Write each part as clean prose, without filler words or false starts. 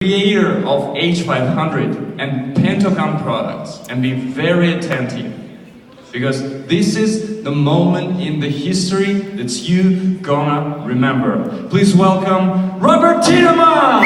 Creator of H-500 and PENTOKAN products, and be very attentive, because this is the moment in the history that you gonna remember. Please welcome Robert Thiedemann!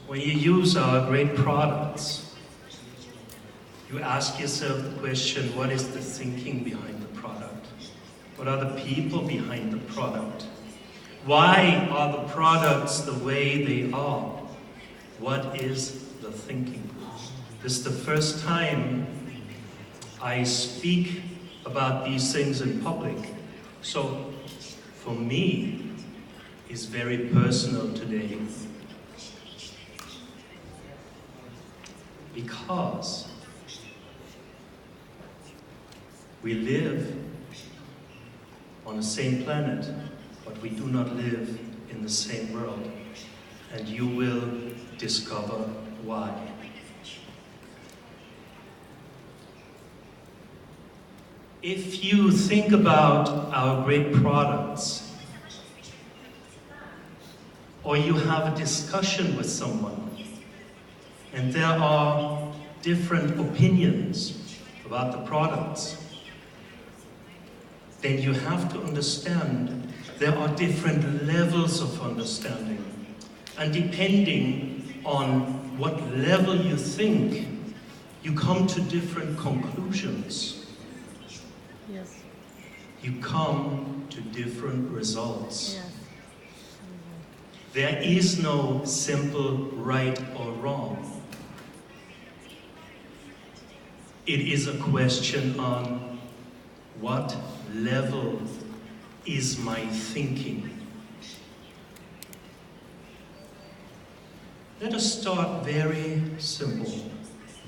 When you use our great products, you ask yourself the question, what is the thinking behind the product? What are the people behind the product? Why are the products the way they are? What is the thinking? This is the first time I speak about these things in public. So for me, it's very personal today. Because we live on the same planet, but we do not live in the same world. And you will discover why. If you think about our great products, or you have a discussion with someone, and there are different opinions about the products, then you have to understand there are different levels of understanding. And depending on what level you think, you come to different conclusions. Yes. You come to different results. Yes. There is no simple right or wrong. It is a question on what level is my thinking. Let us start very simple.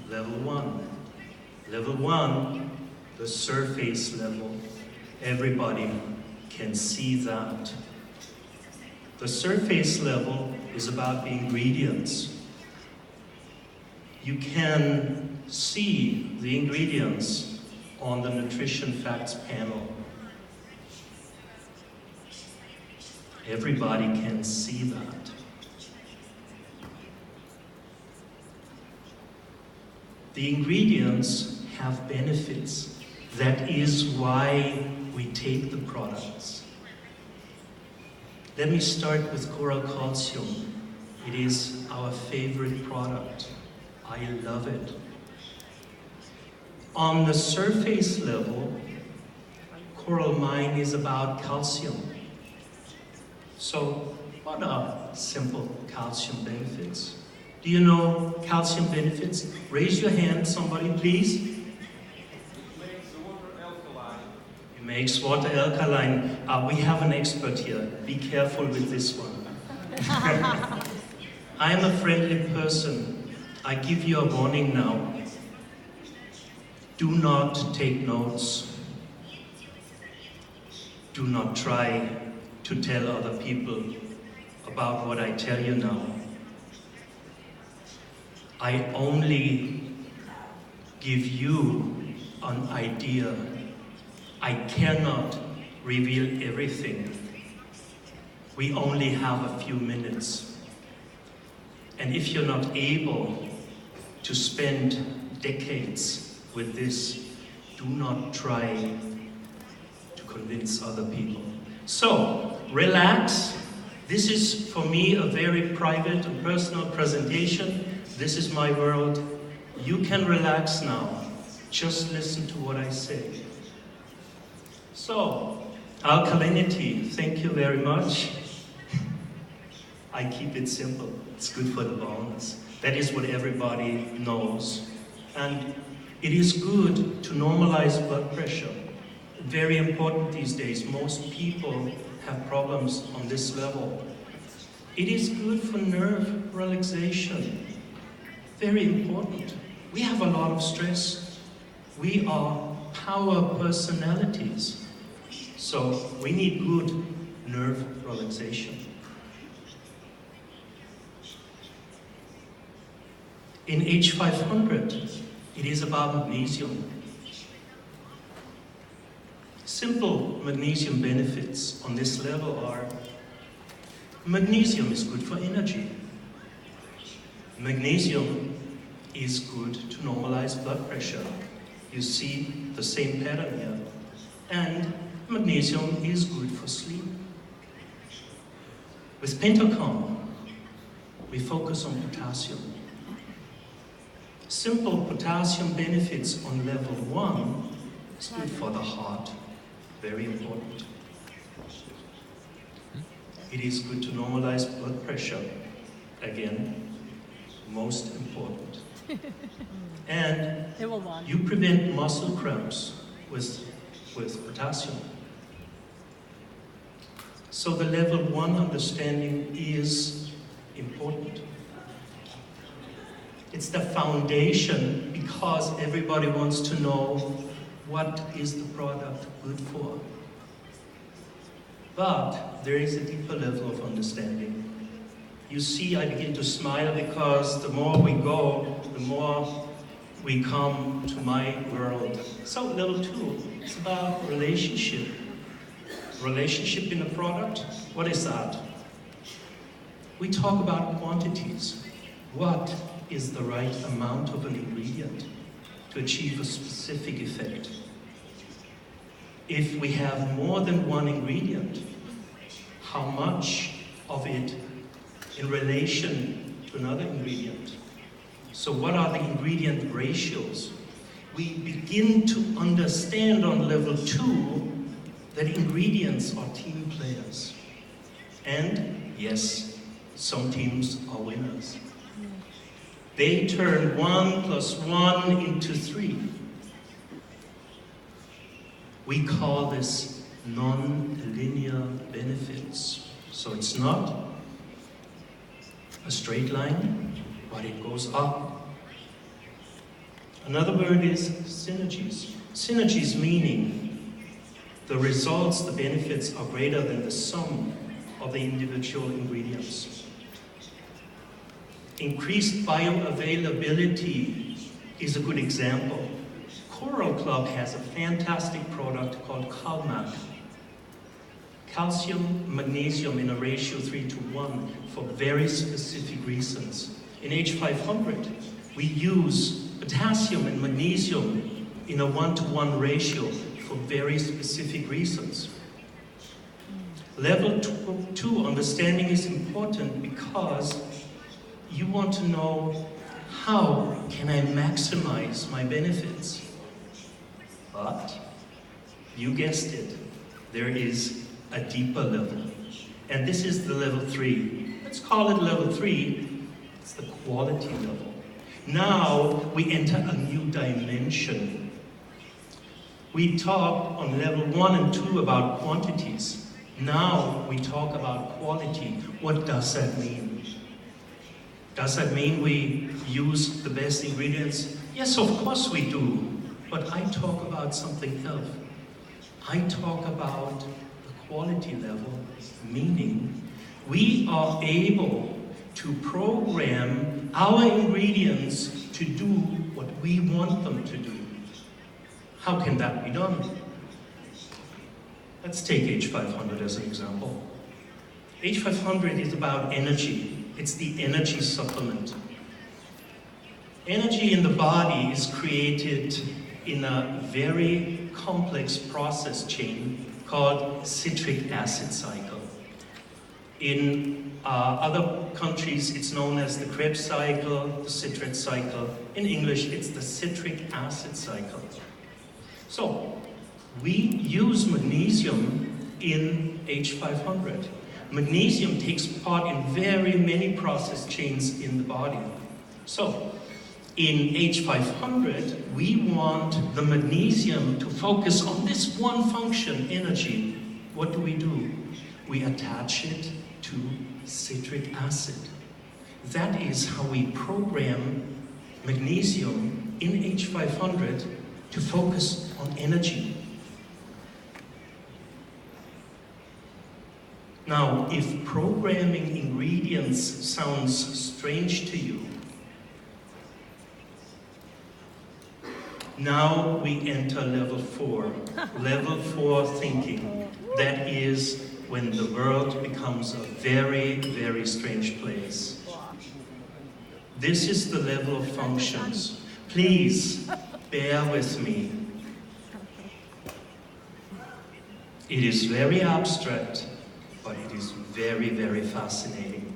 Level 1. Level 1, the surface level. Everybody can see that. The surface level is about the ingredients. You can see the ingredients on the nutrition facts panel. Everybody can see that. The ingredients have benefits. That is why we take the products. Let me start with coral calcium. It is our favorite product. I love it. On the surface level, coral mine is about calcium. So, what are simple calcium benefits? Do you know calcium benefits? Raise your hand, somebody, please. It makes the water alkaline. It makes water alkaline. We have an expert here. Be careful with this one. I am a friendly person. I give you a warning now. Do not take notes. Do not try to tell other people about what I tell you now. I only give you an idea. I cannot reveal everything. We only have a few minutes. And if you're not able to spend decades with this, do not try to convince other people. So, relax, This is, for me, a very private and personal presentation. This is my world. You can relax now. Just listen to what I say. So, alkalinity, thank you very much. I keep it simple. It's good for the bones. That is what everybody knows. And it is good to normalize blood pressure. Very important these days. Most people have problems on this level. It is good for nerve relaxation. Very important. We have a lot of stress. We are power personalities. So we need good nerve relaxation. In H-500, it is about magnesium. Simple magnesium benefits on this level are: magnesium is good for energy. Magnesium is good to normalize blood pressure. You see the same pattern here. And magnesium is good for sleep. With PENTOKAN, we focus on potassium. Simple potassium benefits on level 1 is good for the heart. Very important. It is good to normalize blood pressure. Again, most important. And you prevent muscle cramps with potassium. So the level 1 understanding is important. It's the foundation because everybody wants to know what is the product good for. But there is a deeper level of understanding. You see, I begin to smile because the more we go, the more we come to my world. So level 2, it's about relationship. Relationship in a product, what is that? We talk about quantities. What is the right amount of an ingredient to achieve a specific effect? If we have more than one ingredient, how much of it in relation to another ingredient? So what are the ingredient ratios? We begin to understand on level 2 that ingredients are team players. And yes, some teams are winners. They turn 1 plus 1 into 3. We call this non-linear benefits. So it's not a straight line, but it goes up. Another word is synergies. Synergies meaning the results, the benefits are greater than the sum of the individual ingredients. Increased bioavailability is a good example. Coral Club has a fantastic product called CalMag. Calcium, magnesium in a ratio 3:1 for very specific reasons. In H-500, we use potassium and magnesium in a 1:1 ratio for very specific reasons. Level 2 understanding is important because you want to know, how can I maximize my benefits? But you guessed it, there is a deeper level. And this is the level 3. Let's call it level 3. It's the quality level. Now we enter a new dimension. We talked on level 1 and 2 about quantities. Now we talk about quality. What does that mean? Does that mean we use the best ingredients? Yes, of course we do. But I talk about something else. I talk about the quality level, meaning we are able to program our ingredients to do what we want them to do. How can that be done? Let's take H-500 as an example. H-500 is about energy. It's the energy supplement. Energy in the body is created in a very complex process chain called citric acid cycle. In other countries, it's known as the Krebs cycle, the citrate cycle. In English, it's the citric acid cycle. So, we use magnesium in H-500. Magnesium takes part in very many process chains in the body. So, in H-500, we want the magnesium to focus on this one function, energy. What do? We attach it to citric acid. That is how we program magnesium in H-500 to focus on energy. Now, if programming ingredients sounds strange to you, now we enter level 4. Level 4 thinking. That is when the world becomes a very, very strange place. This is the level of functions. Please, bear with me. It is very abstract, but it is very, very fascinating.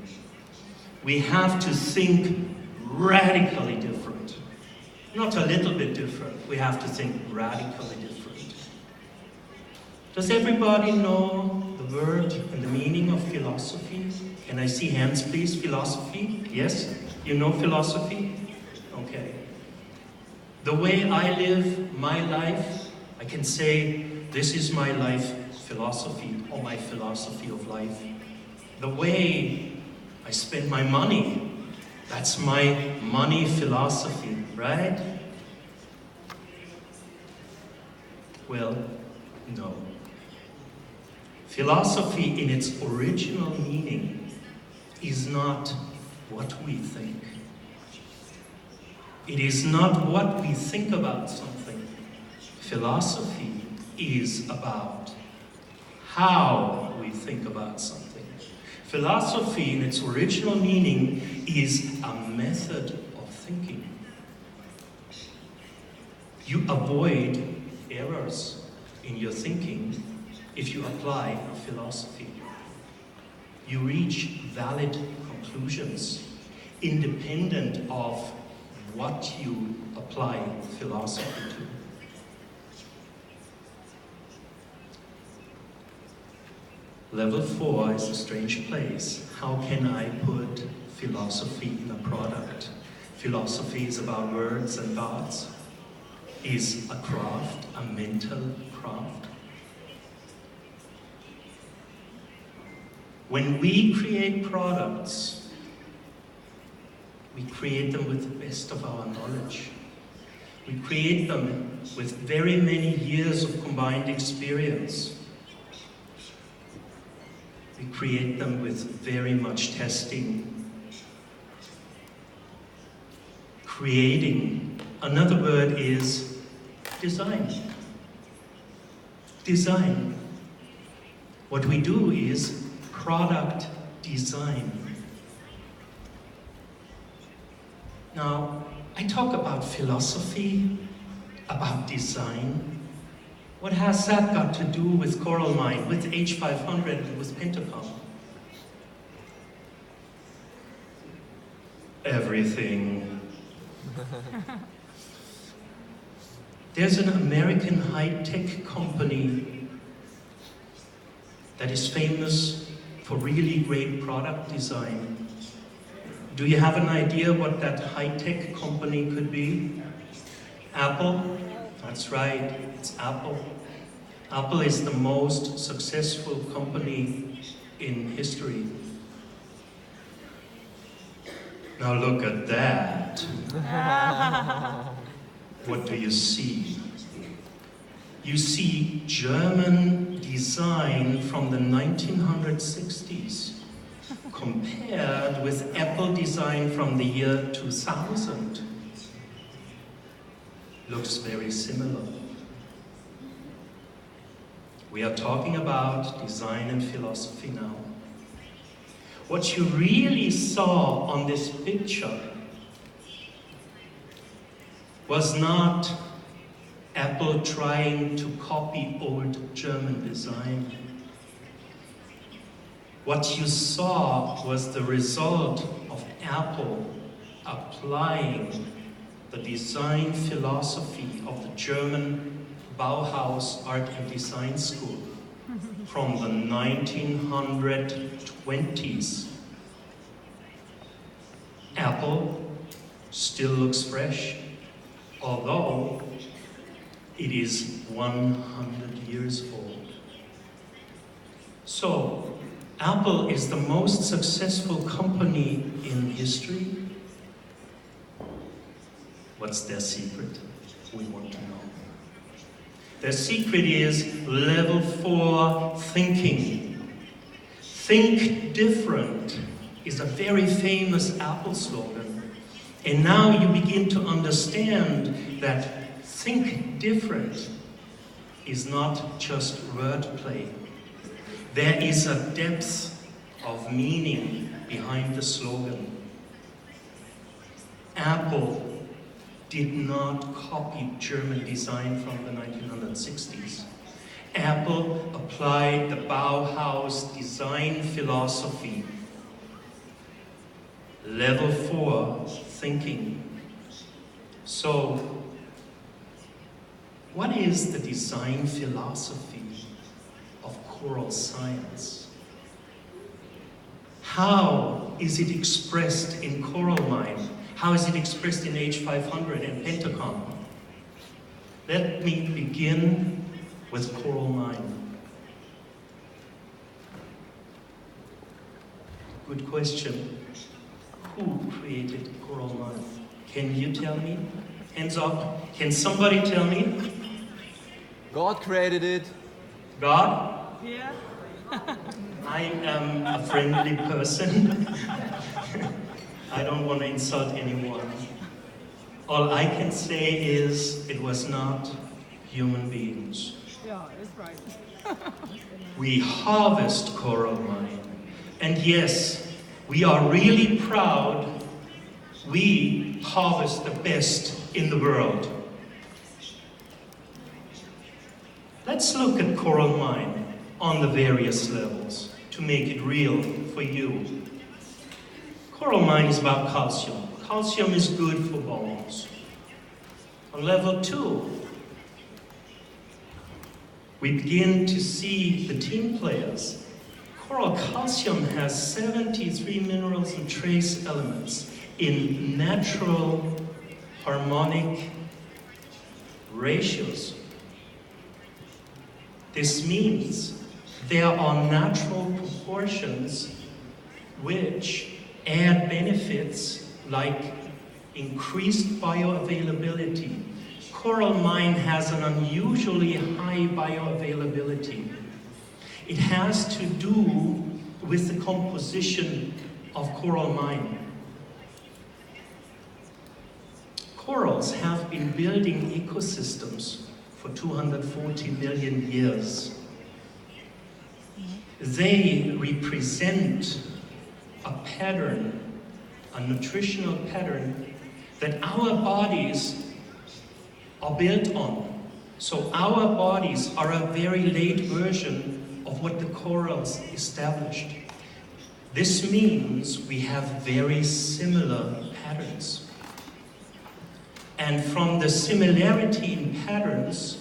We have to think radically different. Not a little bit different, we have to think radically different. Does everybody know the word and the meaning of philosophy? Can I see hands, please? Philosophy? Yes? You know philosophy? Okay. The way I live my life, I can say, this is my life philosophy, or my philosophy of life. The way I spend my money, that's my money philosophy, right? Well, no. Philosophy in its original meaning is not what we think. It is not what we think about something. Philosophy is about how we think about something. Philosophy in its original meaning is a method of thinking. You avoid errors in your thinking if you apply philosophy. You reach valid conclusions independent of what you apply philosophy to. Level 4 is a strange place. How can I put philosophy in a product? Philosophy is about words and thoughts. Is a craft, a mental craft. When we create products, we create them with the best of our knowledge. We create them with very many years of combined experience. We create them with very much testing. Creating, another word is design. Design. What we do is product design. Now, I talk about philosophy, about design. What has that got to do with Coral Mine, with H-500, and with PENTOKAN? Everything. There's an American high-tech company that is famous for really great product design. Do you have an idea what that high-tech company could be? Apple? That's right, it's Apple. Apple is the most successful company in history. Now look at that. What do you see? You see German design from the 1960s compared with Apple design from the year 2000. Looks very similar. We are talking about design and philosophy now. What you really saw on this picture was not Apple trying to copy old German design. What you saw was the result of Apple applying the design philosophy of the German Bauhaus Art and Design School from the 1920s. Apple still looks fresh, although it is 100 years old. So, Apple is the most successful company in history. What's their secret? We want to know. Their secret is level 4 thinking. Think different is a very famous Apple slogan. And now you begin to understand that think different is not just wordplay. There is a depth of meaning behind the slogan. Apple did not copy German design from the 1960s. Apple applied the Bauhaus design philosophy. Level 4 thinking. So, what is the design philosophy of choral science? How is it expressed in choral mind? How is it expressed in H-500 and PENTOKAN? Let me begin with choral mind. Good question. Who created choral mind? Can you tell me? Hands up. Can somebody tell me? God created it. God? Yeah. I am a friendly person. I don't want to insult anyone. All I can say is it was not human beings. Yeah, it's right. We harvest choral mind. And yes, we are really proud we harvest the best in the world. Let's look at choral mind on the various levels to make it real for you. Choral mind is about calcium. Calcium is good for bones. On level 2, we begin to see the team players. Choral calcium has 73 minerals and trace elements in natural harmonic ratios. This means there are natural proportions which add benefits like increased bioavailability. Choral mind has an unusually high bioavailability. It has to do with the composition of choral mind. Chorals have been building ecosystems for 240 million years. They represent a pattern, a nutritional pattern that our bodies are built on. So our bodies are a very late version of what the chorals established. This means we have very similar patterns. And from the similarity in patterns,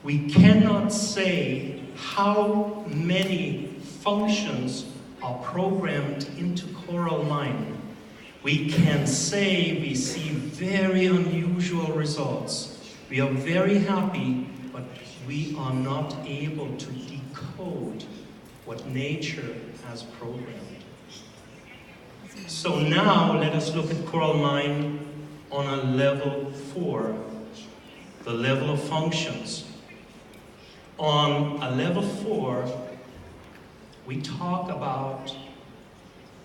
we cannot say how many functions are programmed into choral mind. We can say we see very unusual results. We are very happy, but we are not able to decode what nature has programmed. So now let us look at choral mind on a level 4, the level of functions. On a level 4, we talk about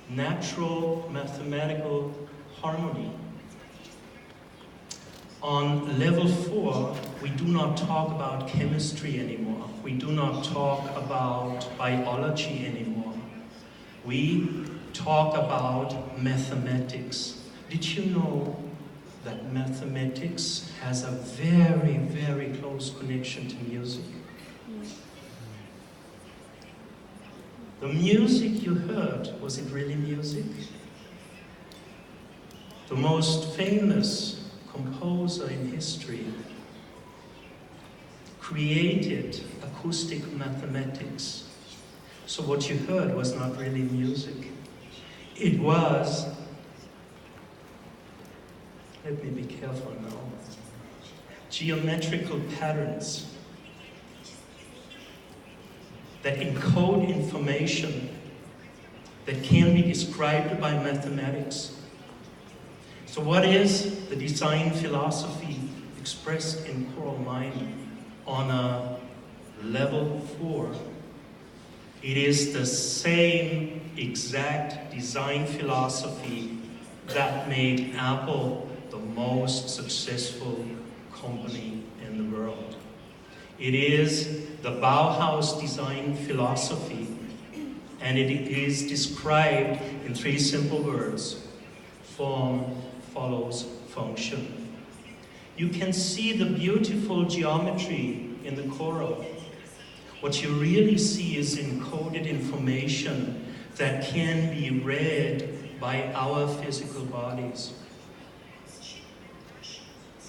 natural mathematical harmony. On level 4, we do not talk about chemistry anymore. We do not talk about biology anymore. We talk about mathematics. Did you know that mathematics has a very, very close connection to music? The music you heard, was it really music? The most famous composer in history created acoustic mathematics. So what you heard was not really music. It was, let me be careful now, geometrical patterns that encode information that can be described by mathematics. So what is the design philosophy expressed in Choral Mind on a level 4? It is the same exact design philosophy that made Apple the most successful company in the world. It is the Bauhaus design philosophy, and it is described in 3 simple words: form follows function. You can see the beautiful geometry in the choral. What you really see is encoded information that can be read by our physical bodies,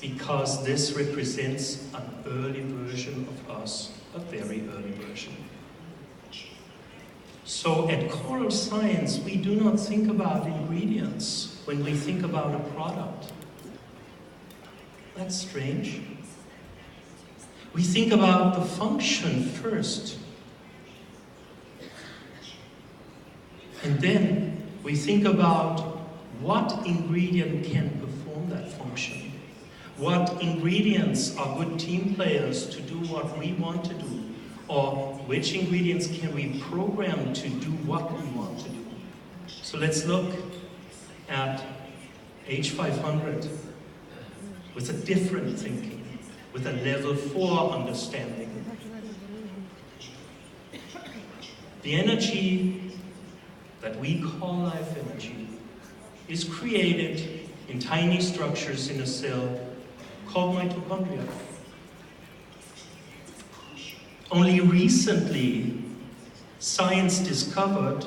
because this represents an early version of us, a very early version. So at choral science, we do not think about ingredients when we think about a product. That's strange. We think about the function first. And then we think about what ingredient can perform that function. What ingredients are good team players to do what we want to do? Or which ingredients can we program to do what we want to do? So let's look at H-500 with a different thinking, with a level 4 understanding. The energy that we call life energy is created in tiny structures in a cell called mitochondria. Only recently, science discovered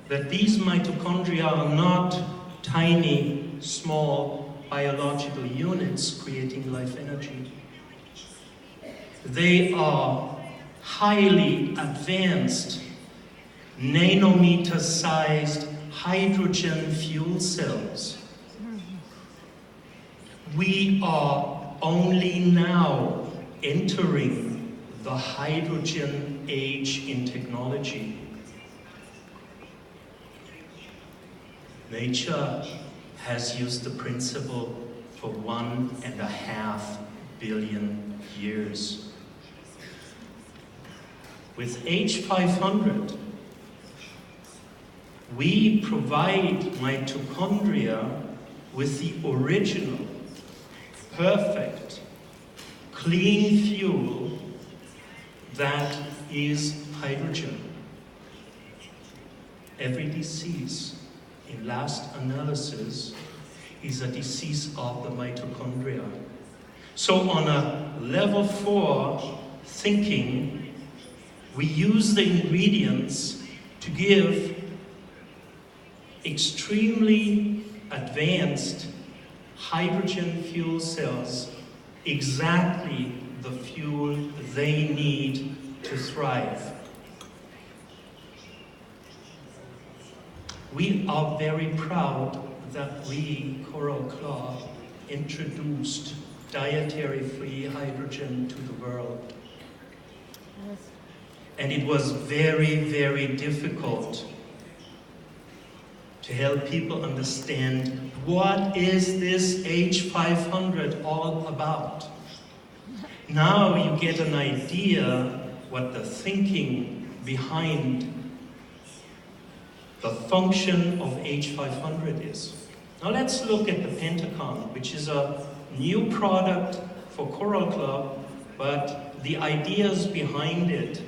that these mitochondria are not tiny, small biological units creating life energy. They are highly advanced, nanometer-sized hydrogen fuel cells. We are only now entering the hydrogen age in technology. Nature has used the principle for 1.5 billion years. With H-500, we provide mitochondria with the original, perfect, clean fuel that is hydrogen. Every disease, in last analysis, is a disease of the mitochondria. So on a level 4 thinking, we use the ingredients to give extremely advanced hydrogen fuel cells exactly the fuel they need to thrive. We are very proud that we, Coral Club, introduced dietary-free hydrogen to the world. Yes. And it was very, very difficult to help people understand what is this H-500 all about. Now you get an idea what the thinking behind the function of H-500 is. Now let's look at the PENTOKAN, which is a new product for Coral Club, but the ideas behind it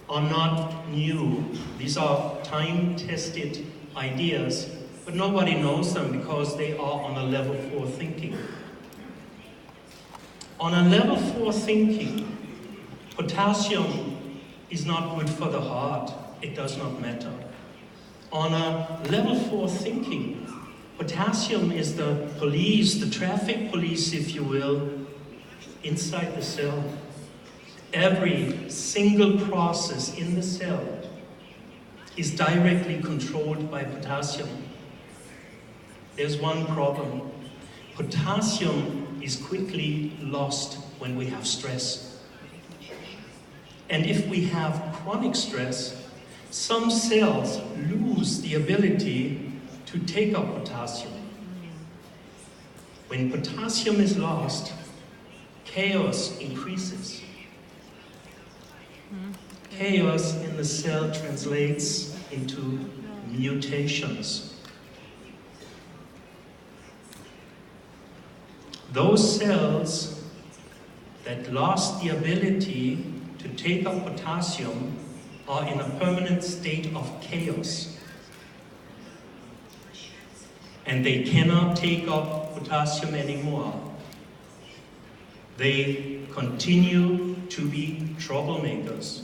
are not new. These are time-tested ideas, but nobody knows them because they are on a level 4 thinking. On a level 4 thinking, potassium is not good for the heart it does not matter. On a level 4 thinking, potassium is the police, the traffic police, if you will, inside the cell. Every single process in the cell is directly controlled by potassium. There's one problem. Potassium is quickly lost when we have stress. And if we have chronic stress, some cells lose the ability to take up potassium. When potassium is lost, chaos increases. Chaos in the cell translates into mutations. Those cells that lost the ability to take up potassium are in a permanent state of chaos. And they cannot take up potassium anymore. They continue to be troublemakers.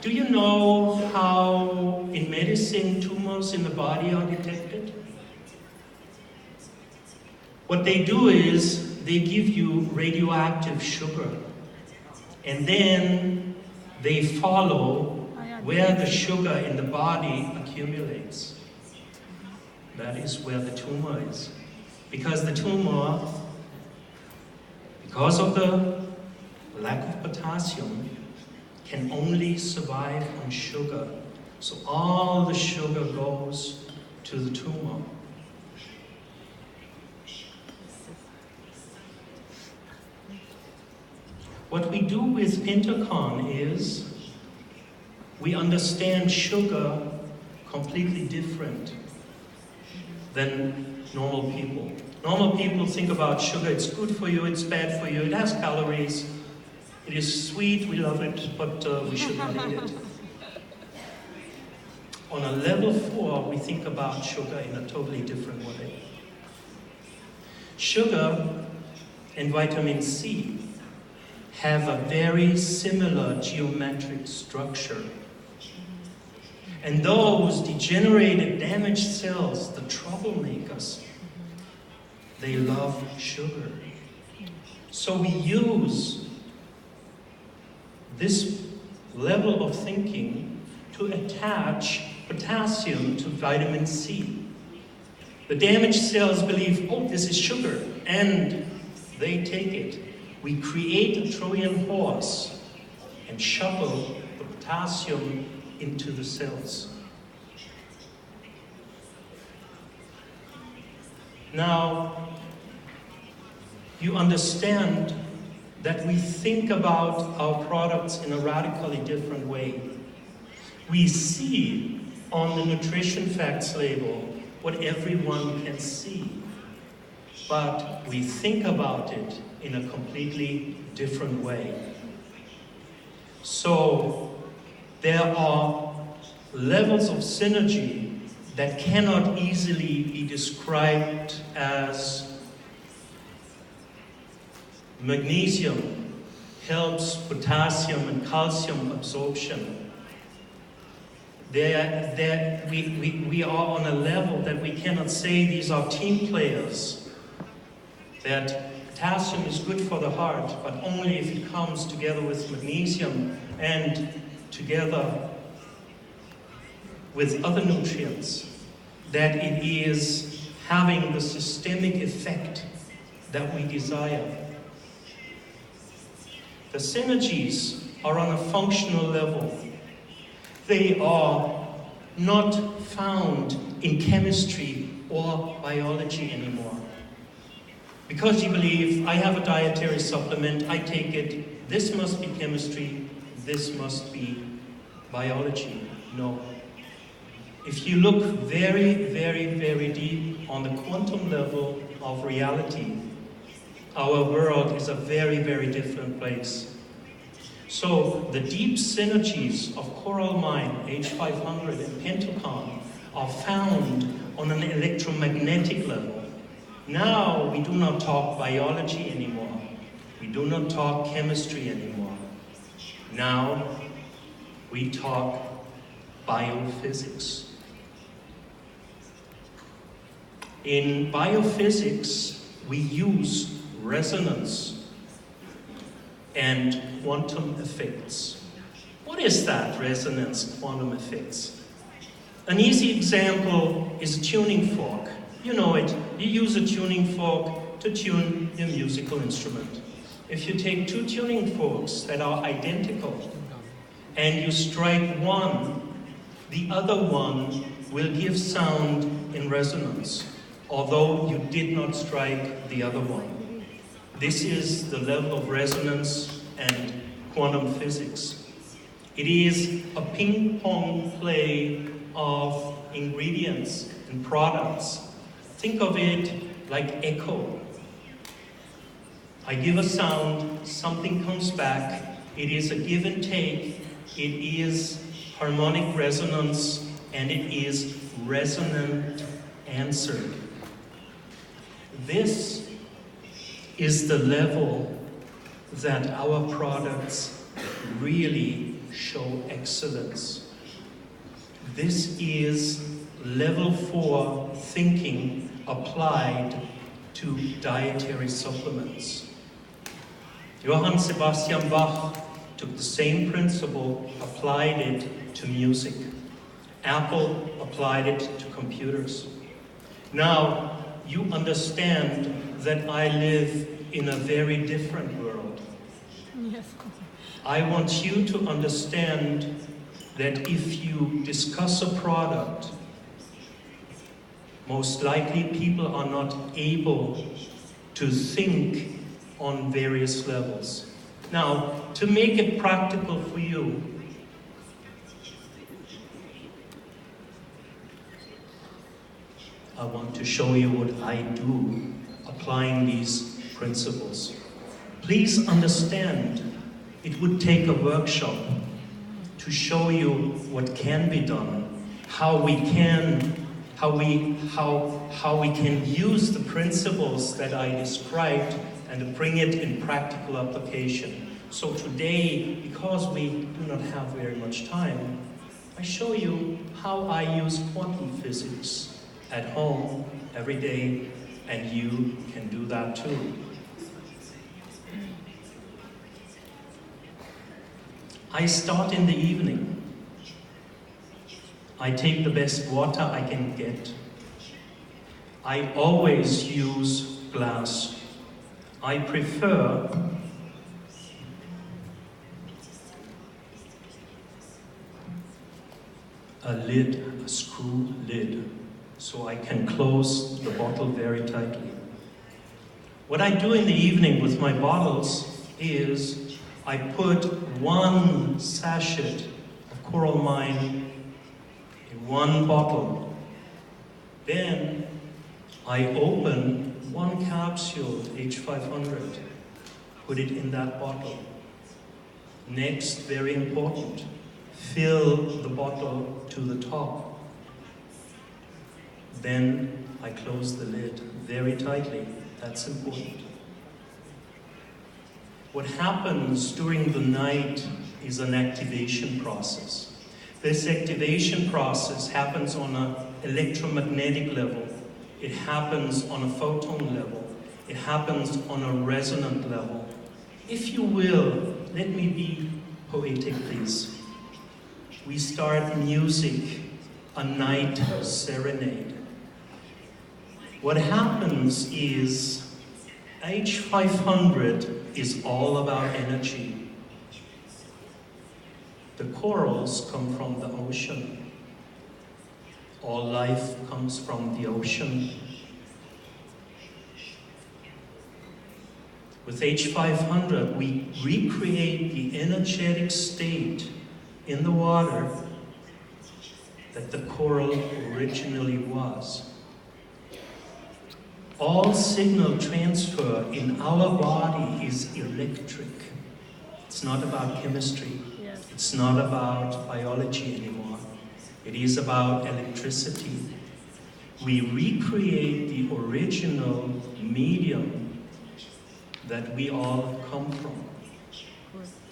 Do you know how in medicine tumors in the body are detected? What they do is they give you radioactive sugar, and then they follow where the sugar in the body accumulates. That is where the tumor is. Because the tumor, because of the lack of potassium, can only survive on sugar. So all the sugar goes to the tumor. What we do with PENTOKAN is we understand sugar completely different than normal people. Normal people think about sugar, it's good for you, it's bad for you, it has calories, it is sweet, we love it, but we should not eat it. On a level 4, we think about sugar in a totally different way. Sugar and vitamin C have a very similar geometric structure. And those degenerated, damaged cells, the troublemakers, they love sugar. So we use this level of thinking to attach potassium to vitamin C. The damaged cells believe, oh, this is sugar, and they take it. We create a Trojan horse and shuffle the potassium into the cells. Now, you understand that we think about our products in a radically different way. We see on the nutrition facts label what everyone can see, but we think about it in a completely different way. So there are levels of synergy that cannot easily be described as magnesium helps potassium and calcium absorption. We are on a level that we cannot say these are team players, that potassium is good for the heart, but only if it comes together with magnesium and together with other nutrients, that it is having the systemic effect that we desire. The synergies are on a functional level. They are not found in chemistry or biology anymore. Because you believe, I have a dietary supplement, I take it, this must be chemistry, this must be biology. No. If you look very, very, very deep on the quantum level of reality, our world is a very, very different place. So the deep synergies of Coral Mine, H-500 and PENTOKAN are found on an electromagnetic level. Now we do not talk biology anymore. We do not talk chemistry anymore. Now We talk biophysics. In biophysics, we use resonance and quantum effects. What is that, resonance, quantum effects? An easy example is a tuning fork. You know it. You use a tuning fork to tune your musical instrument. If you take two tuning forks that are identical and you strike one, the other one will give sound in resonance, although you did not strike the other one. This is the level of resonance and quantum physics. It is a ping-pong play of ingredients and products. Think of it like echo. I give a sound, something comes back. It is a give and take. It is harmonic resonance, and it is resonant answer. This is the level that our products really show excellence. This is level 4 thinking applied to dietary supplements. Johann Sebastian Bach took the same principle, applied it to music. Apple applied it to computers. Now, you understand that I live in a very different world. Yes. I want you to understand that if you discuss a product, most likely people are not able to think on various levels. Now, to make it practical for you, I want to show you what I do applying these principles. Please understand, it would take a workshop to show you what can be done, how we can use the principles that I described and bring it in practical application. So today, because we do not have very much time, I show you how I use quantum physics at home every day, and you can do that too. I start in the evening. I take the best water I can get. I always use glass. I prefer a lid, a screw lid, so I can close the bottle very tightly. What I do in the evening with my bottles is I put one sachet of coral mine in one bottle. Then I open one capsule, H-500, put it in that bottle. Next, very important, fill the bottle to the top. Then I close the lid very tightly. That's important. What happens during the night is an activation process. This activation process happens on an electromagnetic level. It happens on a photon level. It happens on a resonant level. If you will, let me be poetic, please. We start music, a night serenade. What happens is H-500 is all about energy. The corals come from the ocean. All life comes from the ocean. With H-500, we recreate the energetic state in the water that the coral originally was. All signal transfer in our body is electric. It's not about chemistry. Yes. It's not about biology anymore. It is about electricity. We recreate the original medium that we all come from.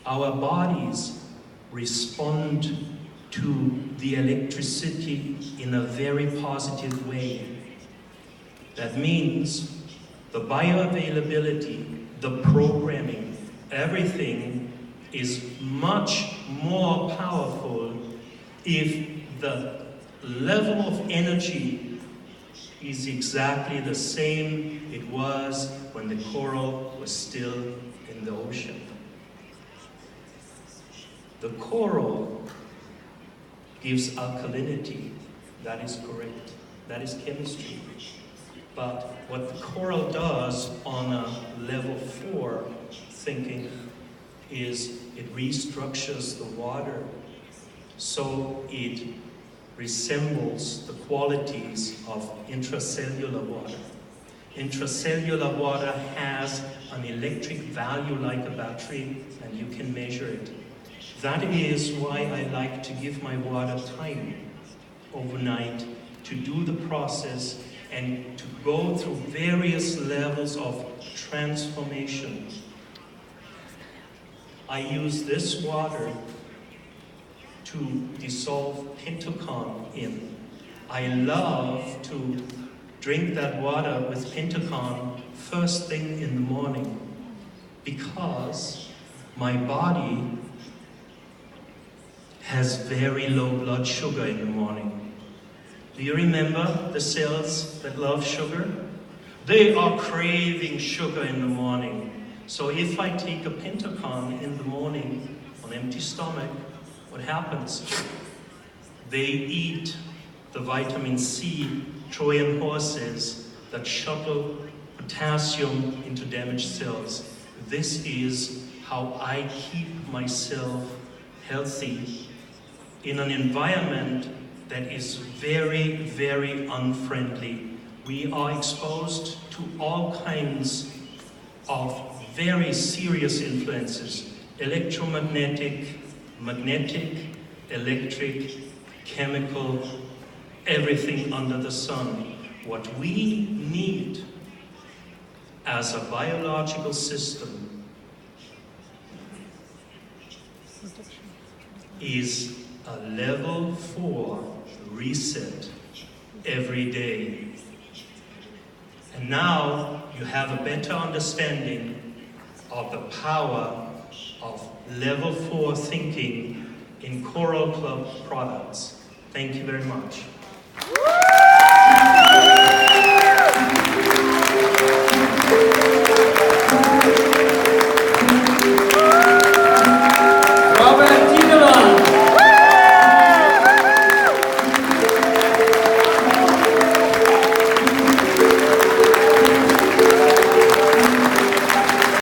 Our bodies respond to the electricity in a very positive way. That means the bioavailability, the programming, everything is much more powerful if the level of energy is exactly the same it was when the coral was still in the ocean. The coral gives alkalinity, that is correct, that is chemistry. But what the coral does on a level 4 thinking is it restructures the water so it resembles the qualities of intracellular water. Intracellular water has an electric value like a battery, and you can measure it. That is why I like to give my water time overnight to do the process and to go through various levels of transformation. I use this water to dissolve PENTOKAN in. I love to drink that water with PENTOKAN first thing in the morning because my body has very low blood sugar in the morning. Do you remember the cells that love sugar? They are craving sugar in the morning. So if I take a PENTOKAN in the morning on empty stomach, what happens? They eat the vitamin C Trojan horses that shuttle potassium into damaged cells. This is how I keep myself healthy in an environment that is very, very unfriendly. We are exposed to all kinds of very serious influences: electromagnetic, magnetic, electric, chemical, everything under the sun. What we need as a biological system is a level 4 reset every day. And now you have a better understanding of the power of level 4 thinking in Coral Club products. Thank you very much.